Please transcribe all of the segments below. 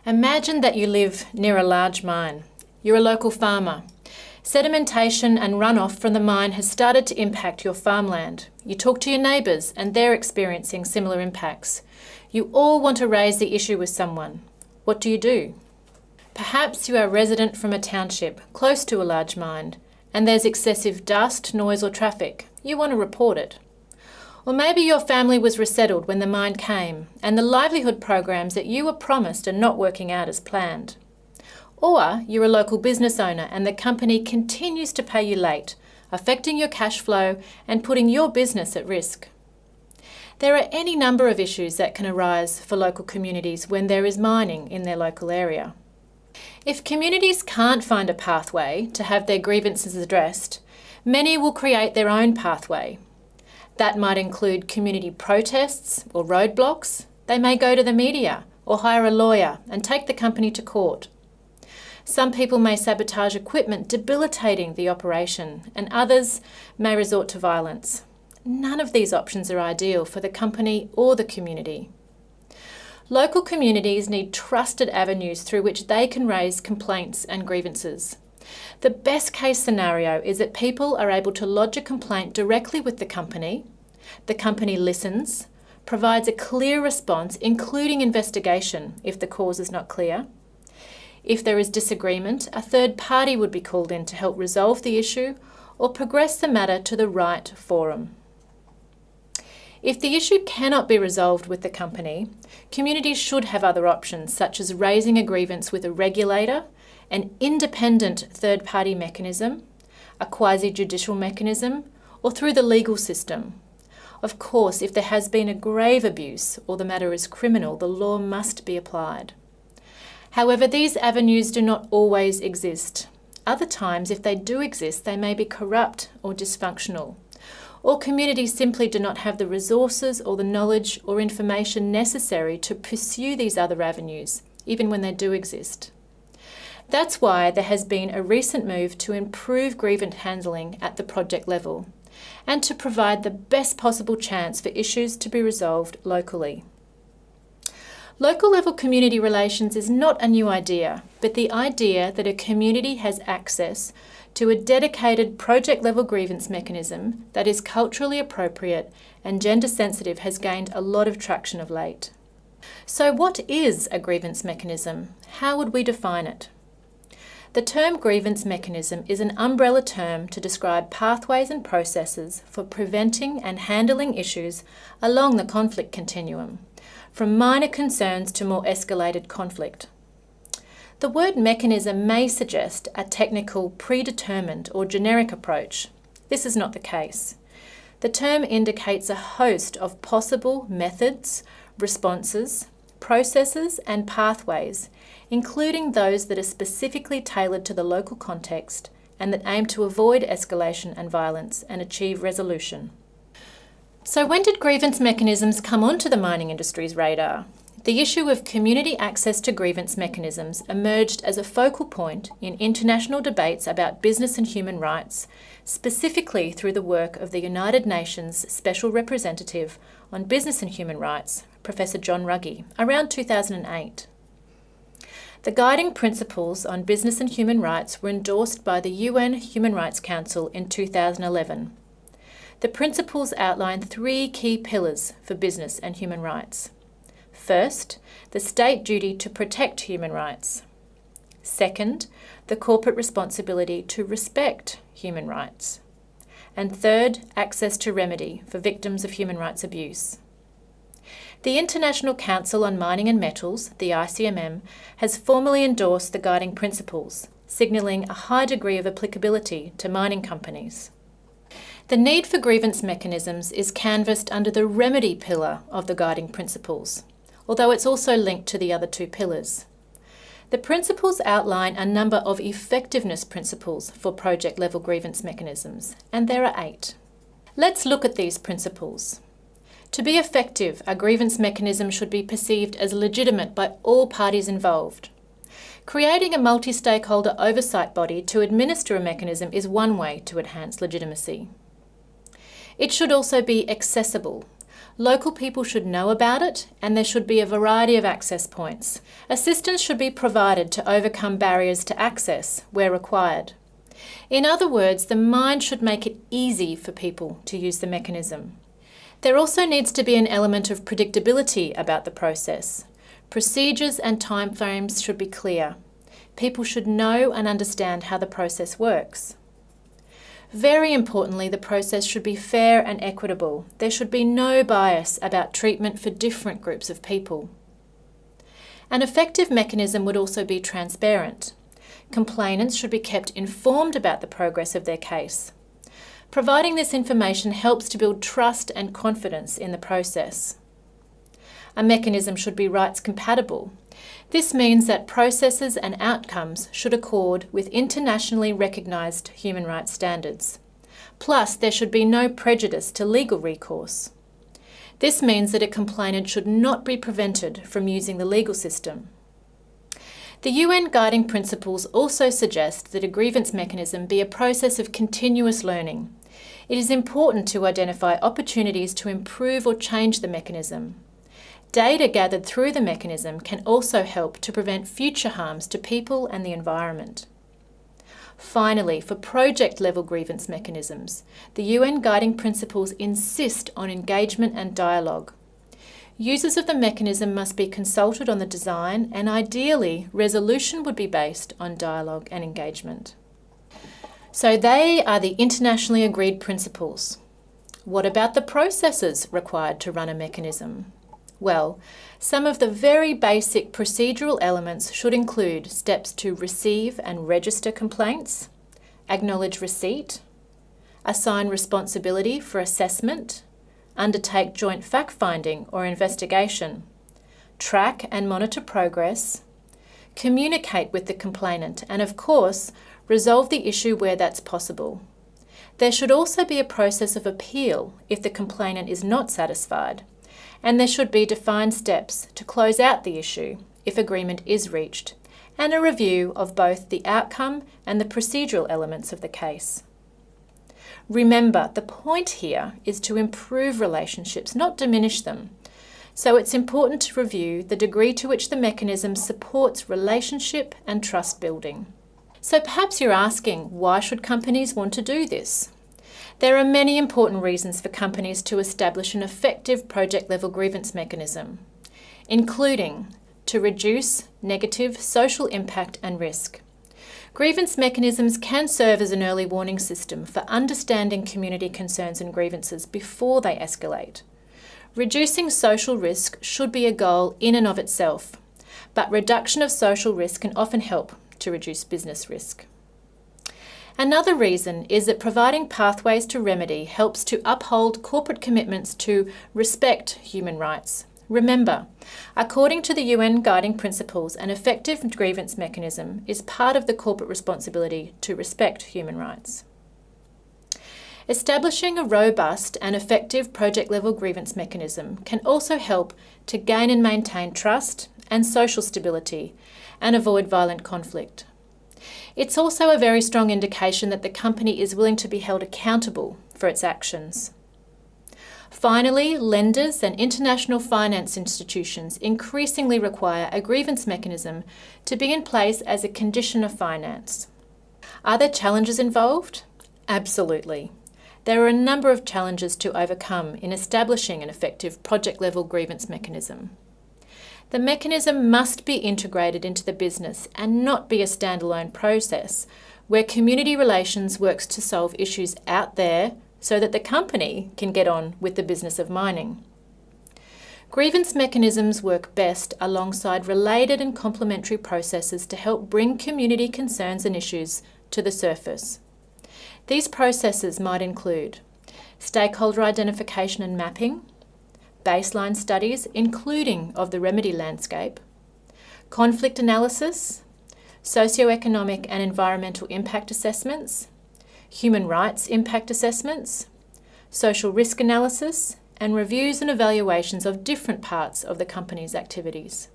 Imagine that you live near a large mine. You're a local farmer. Sedimentation and runoff from the mine has started to impact your farmland. You talk to your neighbours and they're experiencing similar impacts. You all want to raise the issue with someone. What do? Perhaps you are a resident from a township close to a large mine and there's excessive dust, noise or traffic. You want to report it. Or maybe your family was resettled when the mine came and the livelihood programs that you were promised are not working out as planned. Or you're a local business owner and the company continues to pay you late, affecting your cash flow and putting your business at risk. There are any number of issues that can arise for local communities when there is mining in their local area. If communities can't find a pathway to have their grievances addressed, many will create their own pathway. That might include community protests or roadblocks. They may go to the media or hire a lawyer and take the company to court. Some people may sabotage equipment, debilitating the operation, and others may resort to violence. None of these options are ideal for the company or the community. Local communities need trusted avenues through which they can raise complaints and grievances. The best case scenario is that people are able to lodge a complaint directly with the company listens, provides a clear response, including investigation if the cause is not clear. If there is disagreement, a third party would be called in to help resolve the issue or progress the matter to the right forum. If the issue cannot be resolved with the company, communities should have other options, such as raising a grievance with a regulator, an independent third-party mechanism, a quasi-judicial mechanism, or through the legal system. Of course, if there has been a grave abuse or the matter is criminal, the law must be applied. However, these avenues do not always exist. Other times, if they do exist, they may be corrupt or dysfunctional, or communities simply do not have the resources or the knowledge or information necessary to pursue these other avenues, even when they do exist. That's why there has been a recent move to improve grievance handling at the project level and to provide the best possible chance for issues to be resolved locally. Local level community relations is not a new idea, but the idea that a community has access to a dedicated project level grievance mechanism that is culturally appropriate and gender sensitive has gained a lot of traction of late. So what is a grievance mechanism? How would we define it? The term grievance mechanism is an umbrella term to describe pathways and processes for preventing and handling issues along the conflict continuum, from minor concerns to more escalated conflict. The word mechanism may suggest a technical, predetermined or generic approach. This is not the case. The term indicates a host of possible methods, responses, processes and pathways, including those that are specifically tailored to the local context and that aim to avoid escalation and violence and achieve resolution. So when did grievance mechanisms come onto the mining industry's radar? The issue of community access to grievance mechanisms emerged as a focal point in international debates about business and human rights, specifically through the work of the United Nations Special Representative on Business and Human Rights, Professor John Ruggie, around 2008. The guiding principles on business and human rights were endorsed by the UN Human Rights Council in 2011. The principles outline 3 key pillars for business and human rights. First, the state duty to protect human rights. Second, the corporate responsibility to respect human rights. And third, access to remedy for victims of human rights abuse. The International Council on Mining and Metals, the ICMM, has formally endorsed the guiding principles, signalling a high degree of applicability to mining companies. The need for grievance mechanisms is canvassed under the remedy pillar of the guiding principles, although it's also linked to the other 2 pillars. The principles outline a number of effectiveness principles for project-level grievance mechanisms, and there are 8. Let's look at these principles. To be effective, a grievance mechanism should be perceived as legitimate by all parties involved. Creating a multi-stakeholder oversight body to administer a mechanism is one way to enhance legitimacy. It should also be accessible. Local people should know about it, and there should be a variety of access points. Assistance should be provided to overcome barriers to access where required. In other words, the mine should make it easy for people to use the mechanism. There also needs to be an element of predictability about the process. Procedures and timeframes should be clear. People should know and understand how the process works. Very importantly, the process should be fair and equitable. There should be no bias about treatment for different groups of people. An effective mechanism would also be transparent. Complainants should be kept informed about the progress of their case. Providing this information helps to build trust and confidence in the process. A mechanism should be rights compatible. This means that processes and outcomes should accord with internationally recognised human rights standards. Plus, there should be no prejudice to legal recourse. This means that a complainant should not be prevented from using the legal system. The UN Guiding Principles also suggest that a grievance mechanism be a process of continuous learning. It is important to identify opportunities to improve or change the mechanism. Data gathered through the mechanism can also help to prevent future harms to people and the environment. Finally, for project-level grievance mechanisms, the UN Guiding Principles insist on engagement and dialogue. Users of the mechanism must be consulted on the design, and ideally, resolution would be based on dialogue and engagement. So they are the internationally agreed principles. What about the processes required to run a mechanism? Well, some of the very basic procedural elements should include steps to receive and register complaints, acknowledge receipt, assign responsibility for assessment, undertake joint fact-finding or investigation, track and monitor progress, communicate with the complainant, and of course, resolve the issue where that's possible. There should also be a process of appeal if the complainant is not satisfied, and there should be defined steps to close out the issue if agreement is reached, and a review of both the outcome and the procedural elements of the case. Remember, the point here is to improve relationships, not diminish them. So it's important to review the degree to which the mechanism supports relationship and trust building. So perhaps you're asking, why should companies want to do this? There are many important reasons for companies to establish an effective project-level grievance mechanism, including to reduce negative social impact and risk. Grievance mechanisms can serve as an early warning system for understanding community concerns and grievances before they escalate. Reducing social risk should be a goal in and of itself, but reduction of social risk can often help to reduce business risk. Another reason is that providing pathways to remedy helps to uphold corporate commitments to respect human rights. Remember, according to the UN Guiding Principles, an effective grievance mechanism is part of the corporate responsibility to respect human rights. Establishing a robust and effective project-level grievance mechanism can also help to gain and maintain trust and social stability and avoid violent conflict. It's also a very strong indication that the company is willing to be held accountable for its actions. Finally, lenders and international finance institutions increasingly require a grievance mechanism to be in place as a condition of finance. Are there challenges involved? Absolutely. There are a number of challenges to overcome in establishing an effective project-level grievance mechanism. The mechanism must be integrated into the business and not be a standalone process where community relations works to solve issues out there so that the company can get on with the business of mining. Grievance mechanisms work best alongside related and complementary processes to help bring community concerns and issues to the surface. These processes might include stakeholder identification and mapping, baseline studies, including of the remedy landscape, conflict analysis, socioeconomic and environmental impact assessments, human rights impact assessments, social risk analysis, and reviews and evaluations of different parts of the company's activities.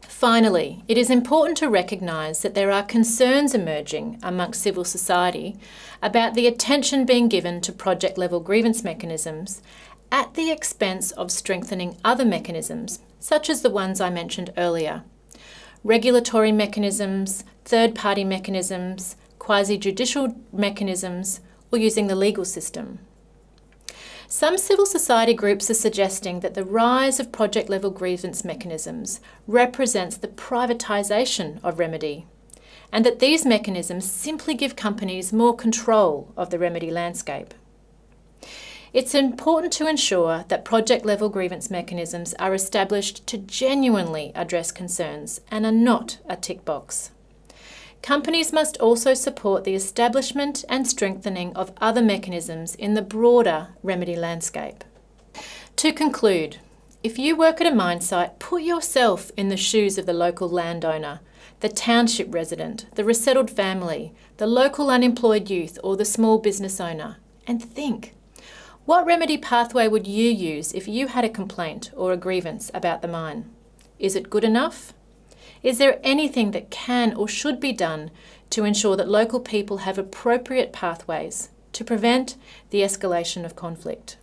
Finally, it is important to recognise that there are concerns emerging amongst civil society about the attention being given to project-level grievance mechanisms at the expense of strengthening other mechanisms, such as the ones I mentioned earlier: regulatory mechanisms, third-party mechanisms, quasi-judicial mechanisms, or using the legal system. Some civil society groups are suggesting that the rise of project-level grievance mechanisms represents the privatisation of remedy, and that these mechanisms simply give companies more control of the remedy landscape. It's important to ensure that project-level grievance mechanisms are established to genuinely address concerns and are not a tick box. Companies must also support the establishment and strengthening of other mechanisms in the broader remedy landscape. To conclude, if you work at a mine site, put yourself in the shoes of the local landowner, the township resident, the resettled family, the local unemployed youth, or the small business owner, and think, what remedy pathway would you use if you had a complaint or a grievance about the mine? Is it good enough? Is there anything that can or should be done to ensure that local people have appropriate pathways to prevent the escalation of conflict?